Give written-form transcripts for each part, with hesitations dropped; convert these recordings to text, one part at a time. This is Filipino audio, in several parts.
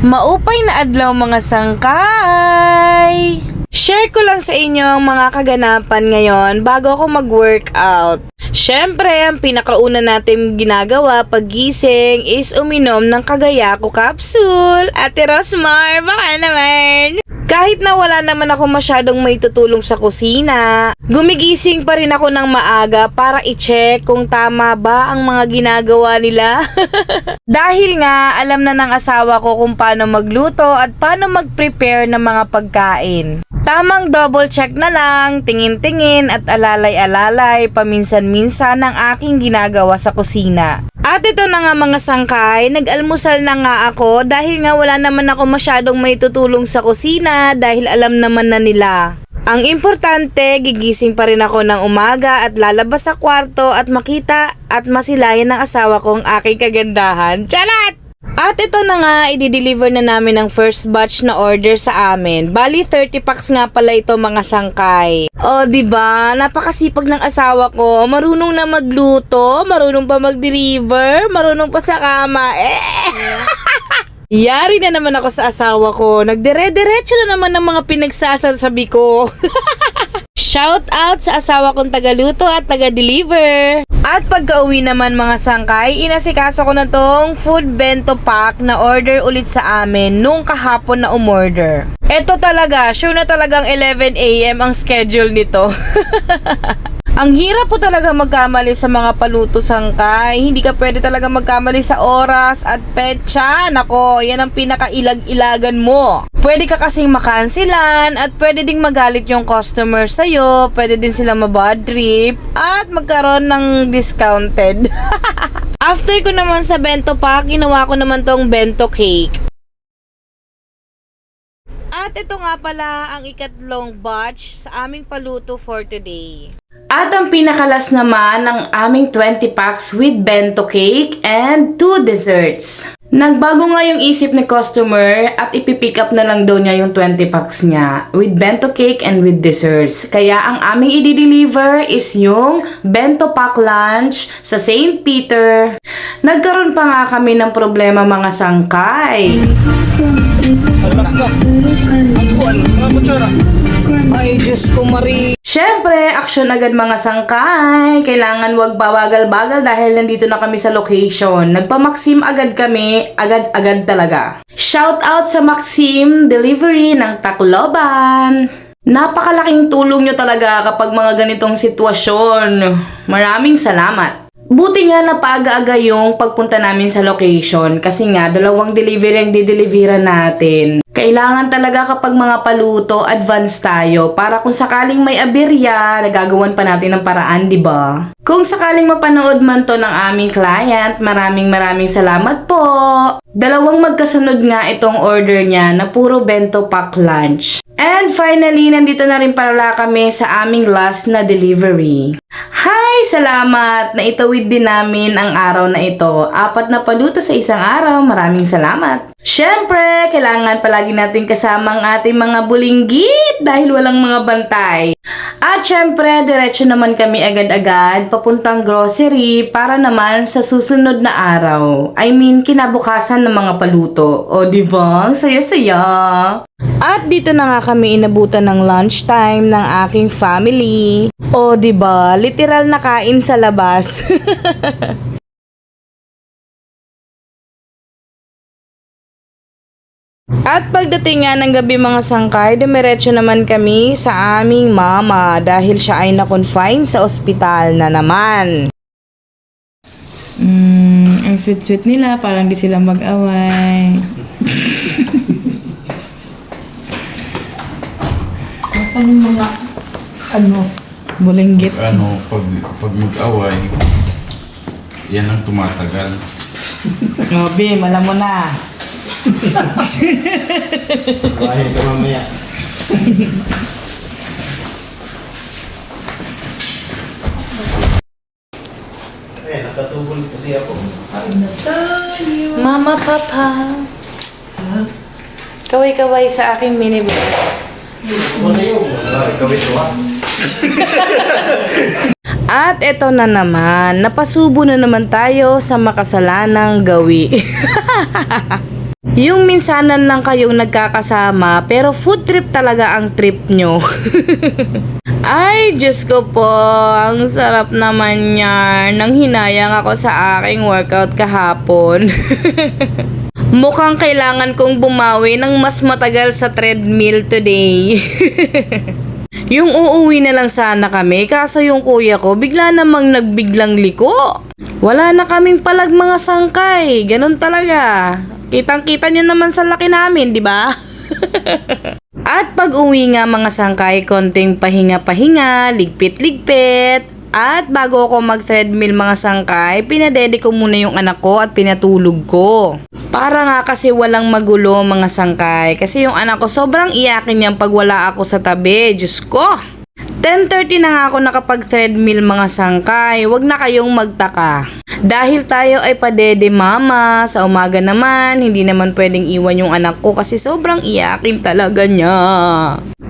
Maupay na adlaw mga sangkay! Share ko lang sa inyo ang mga kaganapan ngayon bago ako mag-workout. Syempre, ang pinakauna natin ginagawa paggising is uminom ng Kagayako capsule. Ate Rosmar, baka naman! Kahit na wala naman ako masyadong may tutulong sa kusina, gumigising pa rin ako ng maaga para i-check kung tama ba ang mga ginagawa nila. Dahil nga, alam na ng asawa ko kung paano magluto at paano mag-prepare ng mga pagkain. Tamang double check na lang, tingin-tingin at alalay-alalay paminsan-minsan ang aking ginagawa sa kusina. At ito na nga mga sangkay, nag-almusal na nga ako dahil nga wala naman ako masyadong may tutulong sa kusina dahil alam naman na nila. Ang importante, gigising pa rin ako ng umaga at lalabas sa kwarto at makita at masilayan ng asawa kong aking kagandahan. Charat! At ito na nga, i-deliver na namin ang first batch na order sa amin. Bali, 30 packs nga pala ito mga sangkay. O, diba? Napakasipag ng asawa ko. Marunong na magluto, marunong pa mag-deliver, marunong pa sa kama. Yari na naman ako sa asawa ko. Nagdire-diretso na naman ng mga pinagsasasabi ko. Shout out sa asawa kong tagaluto at taga-deliver. At pagka-uwi naman mga sangkay, inasikaso ko na tong food bento pack na order ulit sa amin nung kahapon na umorder. Eto talaga, sure na talagang 11 AM ang schedule nito. Ang hirap po talaga magkamali sa mga paluto sangkay. Hindi ka pwede talaga magkamali sa oras at petsa. Nako, yan ang pinakailag-ilagan mo. Pwede ka kasing makansilan at pwede ding magalit yung customer sa'yo. Pwede din sila mabad trip at magkaroon ng discounted. After ko naman sa bento pack, ginawa ko naman tong bento cake. At ito nga pala ang ikatlong batch sa aming paluto for today. At ang pinakalas naman ng aming 20 packs with bento cake and 2 desserts. Nagbago nga yung isip ni customer at ipipick up na lang daw niya yung 20 packs niya with bento cake and with desserts. Kaya ang aming i-deliver is yung bento pack lunch sa St. Peter. Nagkaroon pa nga kami ng problema mga sangkay. Ay, Diyos ko, Marie. Siyempre, action agad mga sangkay. Kailangan wag babagal-bagal dahil nandito na kami sa location. Nagpa-Maxim agad kami, agad-agad talaga. Shout out sa Maxim Delivery ng Tacloban. Napakalaking tulong nyo talaga kapag mga ganitong sitwasyon. Maraming salamat. Buti nga na paaga-aga yung pagpunta namin sa location kasi nga 2 delivery ang dideliveran natin. Kailangan talaga kapag mga paluto, advance tayo para kung sakaling may aberya, nagagawan pa natin ng paraan, di ba? Kung sakaling mapanood man to ng aming client, maraming salamat po. 2 magkasunod nga itong order niya na puro bento pack lunch. And finally, nandito na rin pala kami sa aming last na delivery. Hi! Salamat! Naitawid din namin ang araw na ito. 4 na paluto sa isang araw. Maraming salamat! Siyempre, kailangan palagi natin kasama ang ating mga bulinggit dahil walang mga bantay. At siyempre, diretso naman kami agad-agad papuntang grocery para naman sa susunod na araw. I mean, kinabukasan ng mga paluto. O diba? Saya-saya! At dito na nga kami inabutan ng lunchtime ng aking family. O diba? Literal na kain sa labas. At pagdating nga ng gabi mga sangkay, dumiretso naman kami sa aming mama dahil siya ay na-confine sa ospital na naman. Ang sweet-sweet nila, parang di sila mag-away. Ano mga, Bulinggit. Pag mag-away, yan ang tumatagal. Bim, alam mo na. bahay ka mamaya. Nakatubol tuloy ako. Mama, Papa. Kaway-kaway sa aking minivan. Ano yung? Kawit ko ha? At eto na naman, napasubo na naman tayo sa makasalanang gawi. Yung minsanan lang kayong nagkakasama pero food trip talaga ang trip nyo. Ay, Diyos ko po, ang sarap naman yan. Nang hinayang ako sa aking workout kahapon. Mukhang kailangan kong bumawi ng mas matagal sa treadmill today. Yung uuwi na lang sana kami, kaso yung kuya ko bigla namang nagbiglang liko. Wala na kaming palag mga sangkay, ganun talaga. Kitang-kita nyo naman sa laki namin, di ba? At pag uwi nga mga sangkay, konting pahinga-pahinga, ligpit-ligpit. At bago ako mag-treadmill mga sangkay, pinadede ko muna yung anak ko at pinatulog ko. Para nga kasi walang magulo mga sangkay. Kasi yung anak ko sobrang iyakin niyang pag wala ako sa tabi. Diyos ko! 10:30 na nga ako nakapag-treadmill mga sangkay. Huwag na kayong magtaka. Dahil tayo ay padede mama, sa umaga naman, hindi naman pwedeng iwan yung anak ko kasi sobrang iyakin talaga niya.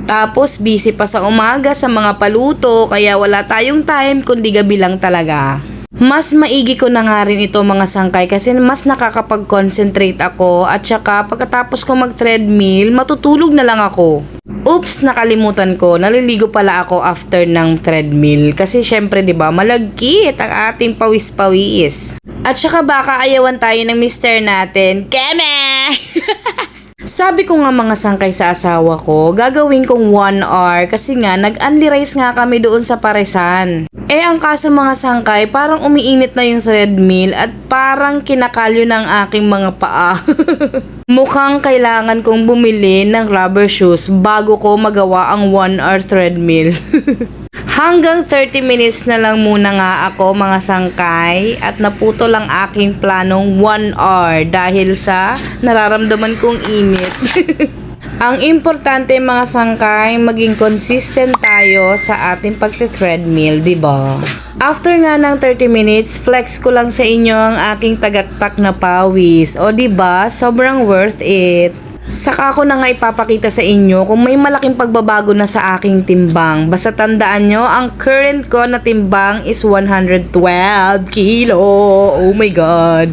Tapos busy pa sa umaga sa mga paluto, kaya wala tayong time kundi gabi lang talaga. Mas maigi ko na nga rin ito mga sangkay kasi mas nakakapag-concentrate ako at saka pagkatapos ko mag-treadmill, matutulog na lang ako. Oops, nakalimutan ko. Naliligo pala ako after ng treadmill. Kasi syempre, 'di ba, malagkit ang ating pawis-pawis. At saka baka ayawan tayo ng mister natin. Keme! Sabi ko nga mga sangkay sa asawa ko, gagawin kong 1 hour kasi nga nag-unli rice nga kami doon sa Paresan. Ang kaso mga sangkay, parang umiinit na yung treadmill at parang kinakalyo ng aking mga paa. Mukhang kailangan kong bumili ng rubber shoes bago ko magawa ang 1 hour treadmill. Hanggang 30 minutes na lang muna nga ako mga sangkay at naputo lang aking planong 1 hour dahil sa nararamdaman kong init. Ang importante mga sangkay, maging consistent tayo sa ating pagte-treadmill, di ba? After nga ng 30 minutes, flex ko lang sa inyo ang aking tagaktak na pawis. O di ba? Sobrang worth it. Saka ko na nga ipapakita sa inyo kung may malaking pagbabago na sa aking timbang. Basta tandaan nyo, ang current ko na timbang is 112 kilo. Oh my God.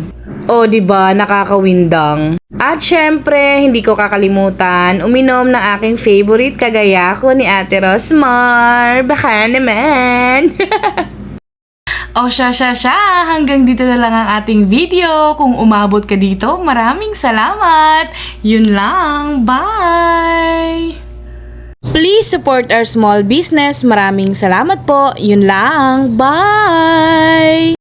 O diba, nakakawindang. At syempre, hindi ko kakalimutan, uminom ng aking favorite kagaya ko ni Ate Rosmar. Baka naman. O siya, hanggang dito na lang ang ating video. Kung umabot ka dito, maraming salamat. Yun lang, bye! Please support our small business. Maraming salamat po. Yun lang, bye!